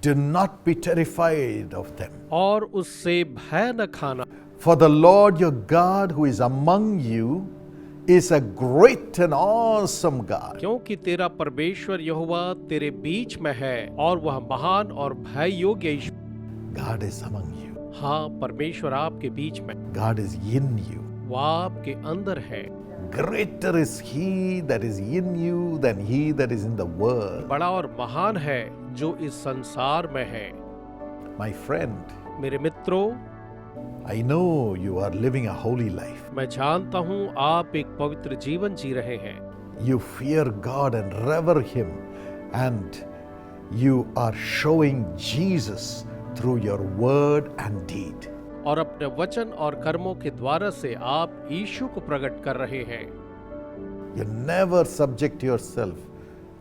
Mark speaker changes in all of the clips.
Speaker 1: Do not be terrified of them.
Speaker 2: और उससे भय न खाना,
Speaker 1: For the Lord your God who is among you is a great and awesome God.
Speaker 2: क्योंकि तेरा परमेश्वर यहोवा तेरे बीच में है और वह महान और भय योग्य ईश्वर।
Speaker 1: God is among you.
Speaker 2: हाँ, परमेश्वर आपके बीच में,
Speaker 1: God is in you.
Speaker 2: वह आपके अंदर है।
Speaker 1: Greater is he that is in you than he that is in the world.
Speaker 2: बड़ा और महान है जो इस संसार में है।
Speaker 1: My friend,
Speaker 2: मेरे मित्रों,
Speaker 1: I know you are living a holy life.
Speaker 2: मैं जानता हूँ आप एक पवित्र जीवन जी रहे हैं।
Speaker 1: You fear God and revere him, and you are showing Jesus through your word and deed.
Speaker 2: और अपने वचन और कर्मों के द्वारा से आप यीशु को प्रकट कर रहे हैं।
Speaker 1: You never subject yourself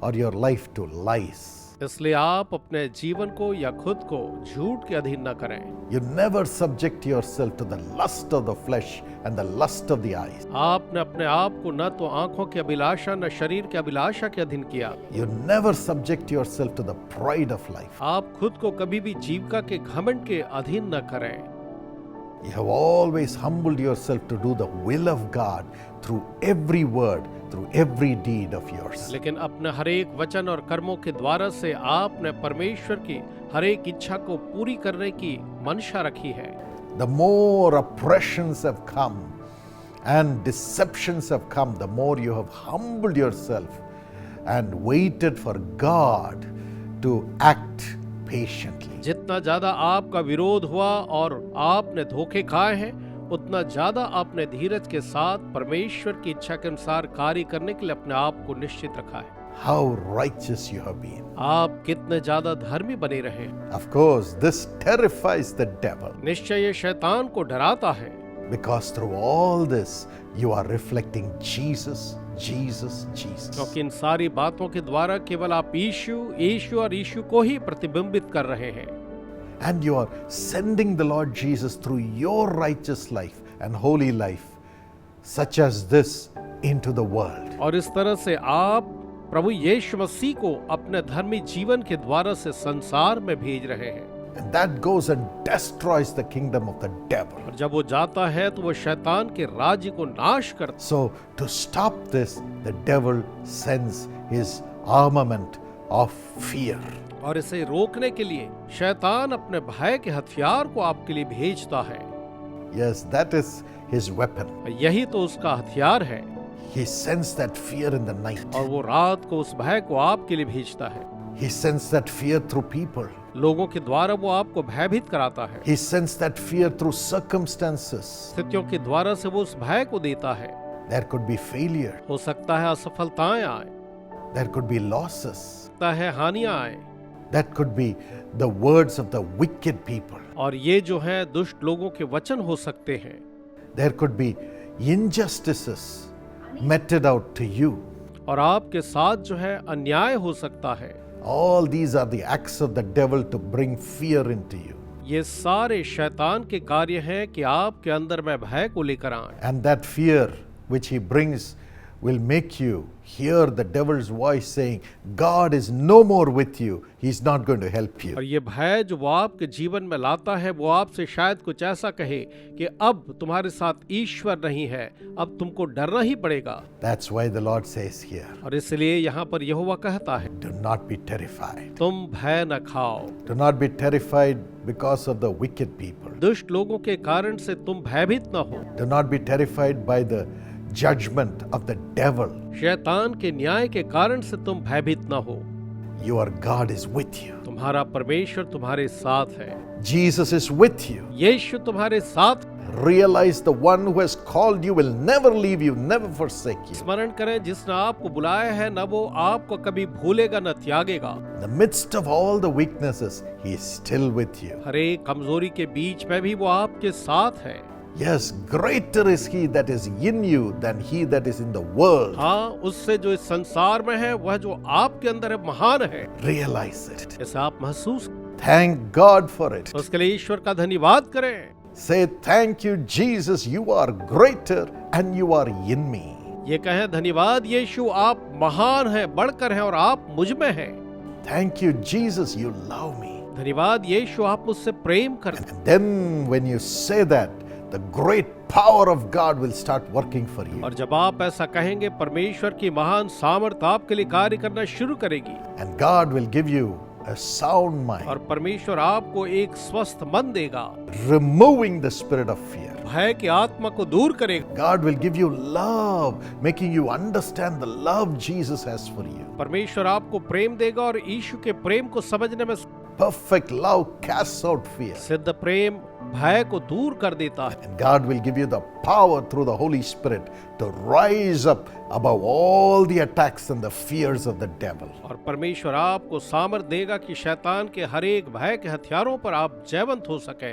Speaker 1: or your life to lies.
Speaker 2: इसलिए आप अपने जीवन को या खुद को झूठ के अधीन न करें।
Speaker 1: You never subject yourself to the lust of the flesh and the lust of the eyes.
Speaker 2: आपने अपने आप को न तो आंखों की अभिलाषा न शरीर की अभिलाषा के अधीन किया।
Speaker 1: You never subject yourself to the pride of life.
Speaker 2: आप खुद को कभी भी जीविका के घमंड के अधीन न करें।
Speaker 1: You have always humbled yourself to do the will of God through every word, through every deed of yours.
Speaker 2: लेकिन अपने हर एक वचन और कर्मों के द्वारा से आपने परमेश्वर की हर एक इच्छा को पूरी करने की मंशा रखी है।
Speaker 1: The more oppressions have come and deceptions have come, the more you have humbled yourself and waited for God to act patiently.
Speaker 2: जितना ज्यादा आपका विरोध हुआ और आपने धोखे खाए हैं, उतना ज्यादा आपने धीरज के साथ परमेश्वर की इच्छा के अनुसार कार्य करने के लिए अपने आप को निश्चित रखा है।
Speaker 1: How righteous you have been.
Speaker 2: आप कितने ज्यादा धर्मी बने रहे।
Speaker 1: Of course, this terrifies the devil,
Speaker 2: निश्चय ये शैतान को डराता है,
Speaker 1: because through all this you are reflecting Jesus, Jesus, Jesus.
Speaker 2: क्योंकि इन सारी बातों के द्वारा केवल आप यीशु, यीशु और यीशु को ही प्रतिबिंबित कर रहे हैं।
Speaker 1: And you are sending the Lord Jesus through your righteous life and holy life, such as this, into the world.
Speaker 2: और इस तरह से आप प्रभु यीशु मसीह को अपने धर्मी जीवन के द्वारा से संसार में भेज रहे हैं।
Speaker 1: And that goes and destroys the kingdom of the devil.
Speaker 2: और जब वो जाता है तो वो शैतान के राज्य को नाश करता है।
Speaker 1: So to stop this, the devil sends his armament of fear.
Speaker 2: और इसे रोकने के लिए शैतान अपने भय के हथियार को आपके लिए भेजता है।
Speaker 1: Yes, that is his weapon.
Speaker 2: यही तो उसका हथियार है।
Speaker 1: He sends that fear in the night.
Speaker 2: और वो रात को उस भय को आपके लिए भेजता है।
Speaker 1: He sends that fear through people.
Speaker 2: लोगों के द्वारा वो आपको भयभीत कराता है।
Speaker 1: He sends that fear through circumstances.
Speaker 2: स्थितियों के द्वारा से वो उस भय को देता है।
Speaker 1: There could be failure.
Speaker 2: हो सकता है असफलताएं आए,
Speaker 1: There could be losses.
Speaker 2: सकता है हानियां आए,
Speaker 1: That could be the words of the wicked people.
Speaker 2: और ये जो है दुष्ट लोगों के वचन हो सकते हैं।
Speaker 1: There could be injustices meted out to you.
Speaker 2: और आपके साथ जो है अन्याय हो सकता है।
Speaker 1: All these are the acts of the devil to bring fear into you.
Speaker 2: ये सारे शैतान के कार्य हैं कि आपके अंदर में भय को लेकर आए।
Speaker 1: And that fear which he brings will make you hear the devil's voice saying, God is no more with you. He's not going to help you.
Speaker 2: और ये भय जो वो आपके जीवन में लाता है, वो आपसे शायद कुछ ऐसा कहे कि अब तुम्हारे साथ ईश्वर नहीं है, अब तुमको डरना ही पड़ेगा।
Speaker 1: That's why the Lord says here,
Speaker 2: और इसलिए यहाँ पर यहोवा कहता है,
Speaker 1: do not be terrified.
Speaker 2: तुम भय न खाओ।
Speaker 1: Do not be terrified because of the wicked people.
Speaker 2: दुष्ट लोगों के कारण से तुम भयभीत न हो।
Speaker 1: Do not be terrified by the judgment of the devil.
Speaker 2: शैतान के न्याय के कारण से तुम भयभीत न हो।
Speaker 1: Your God is with you.
Speaker 2: तुम्हारा परमेश्वर तुम्हारे साथ है।
Speaker 1: Jesus is with you.
Speaker 2: यीशु तुम्हारे साथ।
Speaker 1: Realize the one who has called you will never leave you, never forsake you.
Speaker 2: स्मरण करें, जिसने आपको बुलाया है न वो आपको कभी भूलेगा न त्यागेगा।
Speaker 1: In the midst of all the weaknesses, he is still with you.
Speaker 2: हर एक कमजोरी के बीच में भी वो आपके साथ है।
Speaker 1: Yes, greater is he that is in you than he that is in the world.
Speaker 2: हाँ, उससे जो इस संसार में है वह जो आपके अंदर है महान है।
Speaker 1: Realize it.
Speaker 2: इसे आप महसूस,
Speaker 1: Thank God for it.
Speaker 2: उसके लिए ईश्वर का धन्यवाद करें।
Speaker 1: Say, thank you, Jesus, you are greater and you are in me.
Speaker 2: ये कहें, धन्यवाद यीशु, आप महान हैं, बढ़कर हैं और आप मुझ में हैं।
Speaker 1: Thank you, Jesus, you love me.
Speaker 2: धन्यवाद यीशु, आप मुझसे प्रेम करते हैं।
Speaker 1: And then when you say that, the great power of God will start working for you.
Speaker 2: और जब आप ऐसा कहेंगे, परमेश्वर की महान सामर्थ आपके लिए कार्य करना शुरू करेगी।
Speaker 1: And God will give you a sound mind,
Speaker 2: और परमेश्वर आपको एक स्वस्थ मन देगा,
Speaker 1: removing the spirit of fear.
Speaker 2: भय की आत्मा को दूर करेगा।
Speaker 1: God will give you love, making you understand the love Jesus has for you.
Speaker 2: परमेश्वर आपको प्रेम देगा और यीशु के प्रेम को समझने में
Speaker 1: Perfect love casts out fear.
Speaker 2: सिद्ध प्रेम भय को दूर कर देता है।
Speaker 1: And God will give you the power through the Holy Spirit to rise up above all the attacks and the fears of the devil.
Speaker 2: और परमेश्वर आपको सामर्थ देगा कि शैतान के हर एक भय के हथियारों पर आप जयवंत हो सके।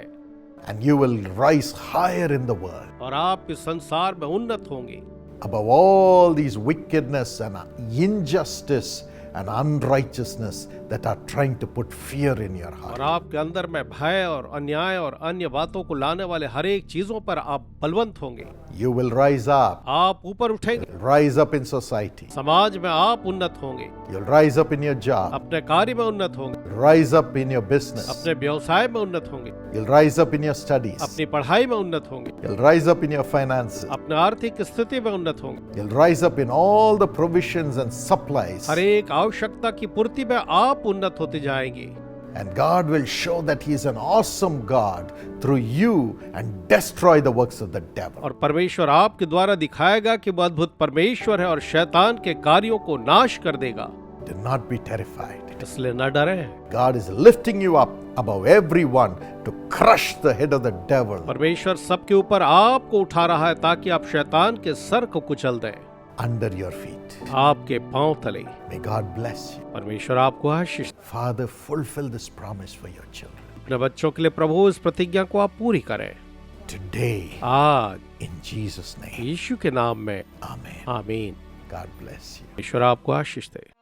Speaker 1: And you will rise higher in the world
Speaker 2: और आप इस संसार में उन्नत होंगे
Speaker 1: above all these wickedness and injustice and unrighteousness that are trying to put fear in your
Speaker 2: और
Speaker 1: heart.
Speaker 2: आपके अंदर में भय और अन्याय और अन्य बातों को लाने वाले हर एक चीजों पर आप बलवंत होंगे।
Speaker 1: You will rise up,
Speaker 2: आप ऊपर उठेंगे,
Speaker 1: rise up in society.
Speaker 2: समाज में आप उन्नत होंगे,
Speaker 1: You'll rise up in your job,
Speaker 2: अपने कार्य में उन्नत होंगे,
Speaker 1: rise up in your business.
Speaker 2: अपने व्यवसाय में उन्नत होंगे,
Speaker 1: You'll rise up in your studies.
Speaker 2: अपनी पढ़ाई में उन्नत होंगे,
Speaker 1: You'll rise up in your finances.
Speaker 2: अपने आर्थिक स्थिति में उन्नत होंगे।
Speaker 1: You'll rise up in all the provisions and supplies.
Speaker 2: हर एक आवश्यकता की पूर्ति में आप उन्नत होते जाएंगे।
Speaker 1: And God will show that He is an awesome God through you and destroy the works of the devil.
Speaker 2: और परमेश्वर आपके द्वारा दिखाएगा कि वो अद्भुत परमेश्वर है और शैतान के कार्यों को नाश कर देगा।
Speaker 1: Do not be terrified.
Speaker 2: इसलिए न डरें।
Speaker 1: God is lifting you up above everyone to crush the head of the devil
Speaker 2: परमेश्वर सबके ऊपर आपको उठा रहा है ताकि आप शैतान के सर को कुचल दें,
Speaker 1: under your feet.
Speaker 2: आपके पांव तले।
Speaker 1: May God bless you.
Speaker 2: परमेश्वर आपको आशीष।
Speaker 1: Father, fulfill this promise for your children.
Speaker 2: अपने बच्चों के लिए प्रभु इस प्रतिज्ञा को आप पूरी करें
Speaker 1: Today,
Speaker 2: आज
Speaker 1: in Jesus' name.
Speaker 2: यीशु के नाम में।
Speaker 1: Amen.
Speaker 2: आमीन।
Speaker 1: God bless you.
Speaker 2: ईश्वर आपको आशीष दे।